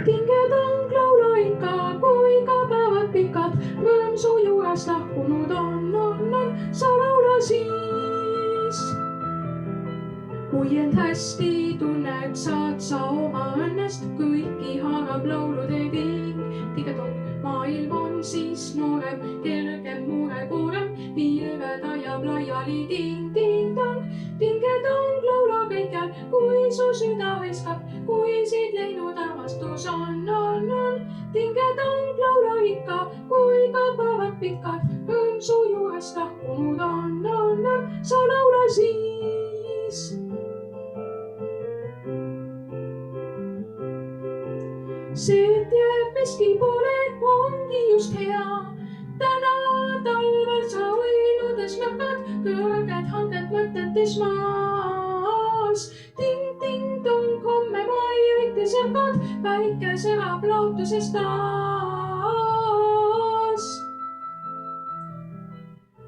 Tingedong laula ikka, kui ka päevad pikad rõõm su juurest lahkunud on, sa laula siis. Kui end hästi tunned, saad sa oma õnnest, kõiki haarab laulude ting. Tingedong maailm on siis noorem, kergem murekoorem, pilved ajab laiali ting-ting-tong. Tingedong laula kõikjal, kui su süda hõiskab, kui sind leidnud armastus on. Tingedong laula ikka, kui ka päevad pikad rõõm su juurest lahkunud on, sa laula siis. See, et jääb miski poole, ongi just hea. Täna talvel sa võinudes märkad kõrged hanged mõtetes maas. Ting-ting-tong, homme mai võitis ärkad, päike särab laotuses taas.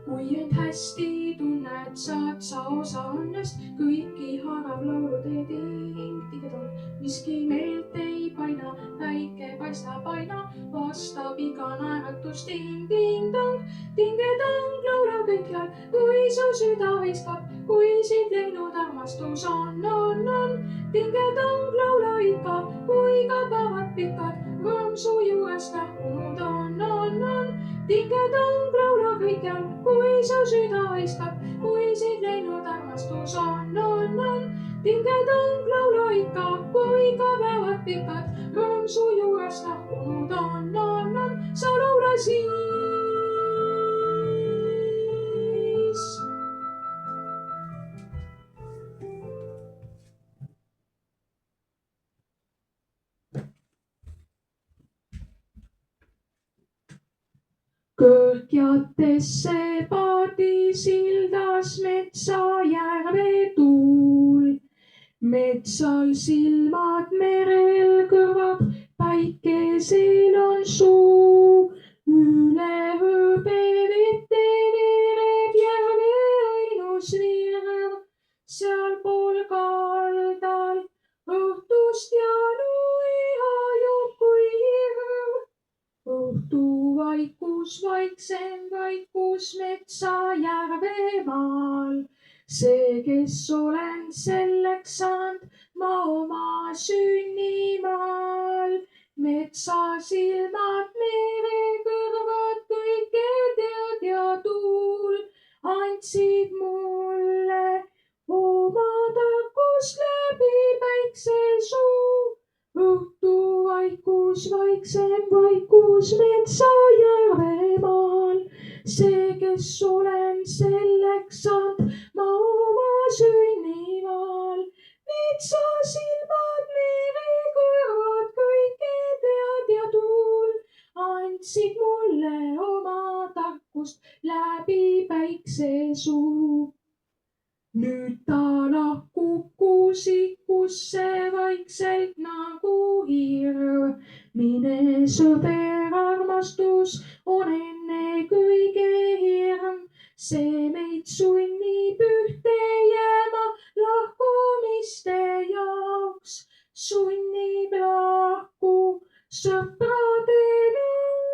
Kui end hästi tunned, saad sa osa õnnest, kõiki haarab laulude ting. Tingedong, miski meelt ei paina, päike paistab aina, vastab iga naeratus ting-ting-tong. Tingedong laula kõikjal, kui su süda hõiskab, kui sind leidnud armastus on. Tingedong laula ikka, kui ka päevad pikad rõõm su juurest lahkunud on. Tingedong laula kõikjal, kui su süda hõiskab, kui sind leidnud armastus on. Tingedong laula ikka, kui ka päevad pikad rõõm su juurest lahkunud on, sa laula siis. Kõrgjatesse paadi sildas metsa järve tuul. Metsal silmad, merel kõrvad, päikesel on suu. Üle hõbe vette veereb järve ainus virv, sealpool kaldal õhtust janu ihajub kui hirv. Õhtu vaikus, vaiksem vaikus metsa järve maal. See, kes olen selleks saanud ma oma sünnimaal. Metsa silmad, mere kõrvad, kõike tead ja tuul andsid mulle oma tarkust läbi päikse suu. Õhtu vaikus, vaiksem vaikus metsa järve maal. See, kes olen selleks saanud ma oma sünnimaal. Metsa silmad, mere kõrvad, kõike tead ja tuul andsid mulle oma tarkust läbi päikse suu. Nüüd ta lahkub kuusikusse vaikselt nagu hirv. Mine sõber, armastus on ennekõike hirm. See meid sunnib ühte jääma lahkumiste jaoks. Sunnib lahku sõpradena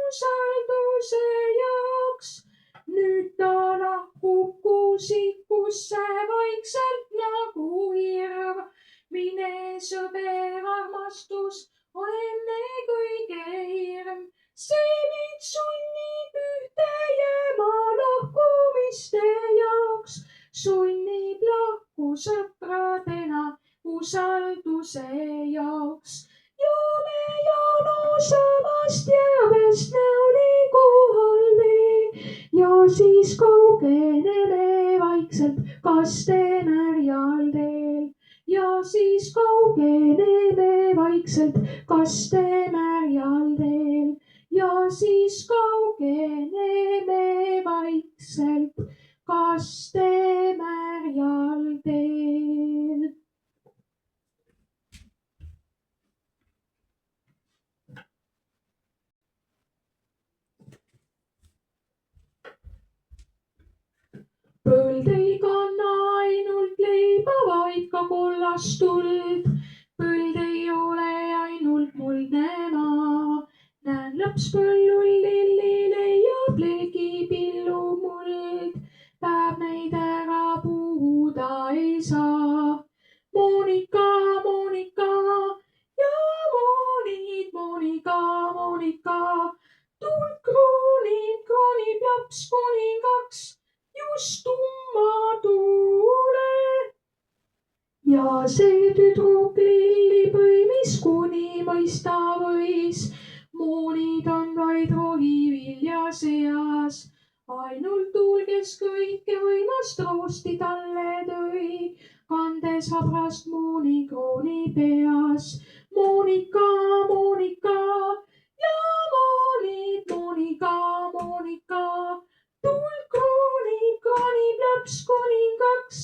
usalduse jaoks. Nüüd ta lahkub kuusikusse vaikselt nagu hirv. Mine sõber, armastus on ennekõike hirm. See meid sunnib ühte jääma lahkumiste jaoks. Sunnib lahku sõpradena usalduse jaoks. Joome Jaanu samast järvest näoli kohal vee ja siis kaugeneme vaikselt Kastemärjal teel. Ja siis kaugeneme vaikselt Kastemärjal teel. Ja siis kaugeneme vaikselt Kastemärjal teel. Põld ei kanna ainult leiba, vaid ka kollast tuld. Põld ei ole ainult muldne laps põllul lilli leiab legipillu muld. Päev neid ära puhuda ei saa. Monika, Monika ja Monika. Tuld kroonib laps kuningaks just tumma tuule. Ja see tüdruk lilli põimis, kuni mõista võis. Moonid on vaid rohivilja seas, ainult tuul, kes kõike võimast roosti talle tõi, kandes habrast mooni krooni peas. Monika ja Monika. Tuld kroonib laps kuningaks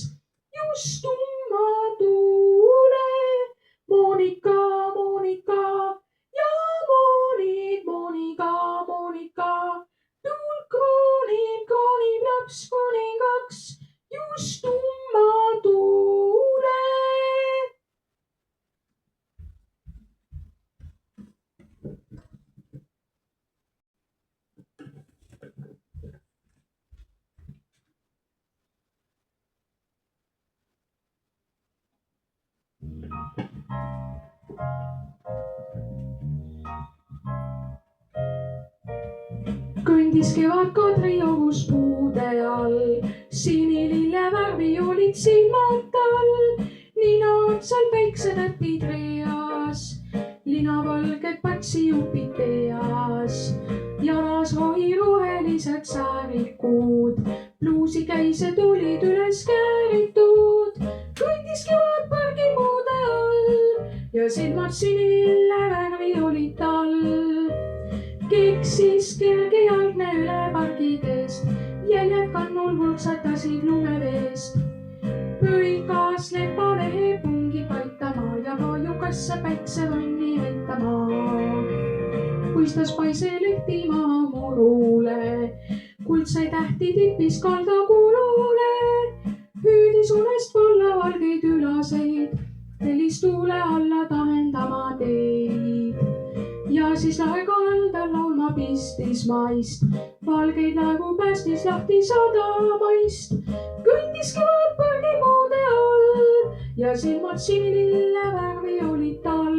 just tumma tuule. Monika ja Monika. Tuld kroonib laps kuningaks just tumma tuule. Kõndis kevad kadriohus puude all, sinilillevärvi olid silmad tal, nina otsal päiksetäpid reas, linavalged patsijupid peas, jalas rohirohelised säärikud, bluusikäised olid üles kääritud. Kõndis kevad pargi puude all ja silmad sinilillevärvi olid tal. Keksis kergejalgne üle pargidest, jäljed kannul vulksatasid lumeveest. Põikas lepalehe pungi paitama ja vaajukasse päiksevanni aitama. Puistas paise lehti maha murule, kuldseid tähti tippis kaldakulule. Hüüdis unest vallavalgeid ülaseid, tellis tuule alla tahendama teid. Ja siis lahe kaldal laulma pistis maist, valgeid laevu päästis lahti sadamaist. Kõndis kevad pargi puude all ja silmad sinilillevärvi olid tal.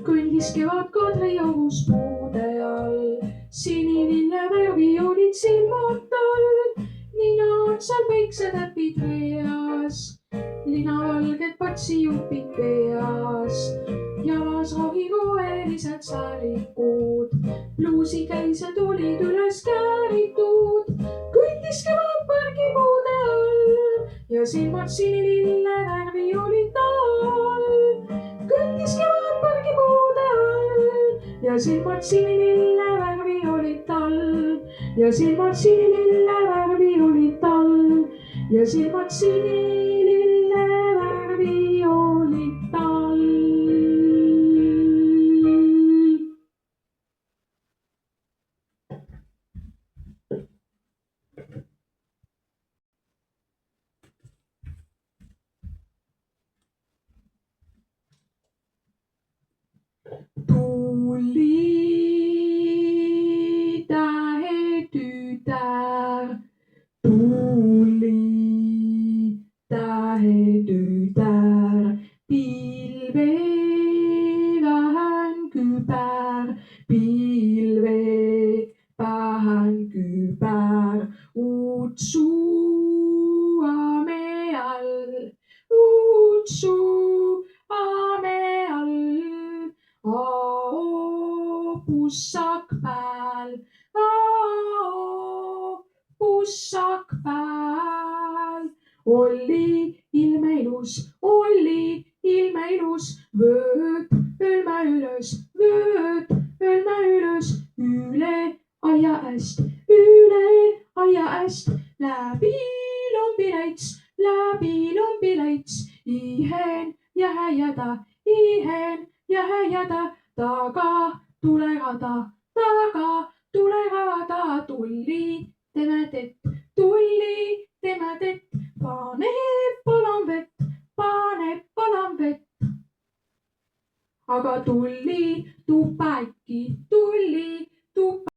Kõndis kevad kadriohus puude all, sinilillevärvi olid silmad tal, nina otsal päiksetäpid reas, linavalged patsijupid peas, jalas rohirohelised säärikud, bluusikäised olid üles kääritud. Kõndis kevad pargi puude all ja silmad sinilillevärvi olid tal. Kõndis kevad pargi puude all ja silmad sinilillevärvi olid tal. Ja silmad sinilillevärvi olid tal. Ja silmad sinilillevärvi olid tal. Tuli tähetütar, tuli tähetütar, pilve vähän küpär, pilve vähän küpär, utsuame all, utsuame all. Pussak pääl, pussak pääl. Olli ilme ilus, vööt ölmä ülös, üle aiaäst, läbi lombiläits, ihen ja häjäda, taga tulerada, taga tulevad tulli, teeme tett, tulli, teeme tett, paneb palam vett. aga tulli tuppa äkki, tulli tuppa.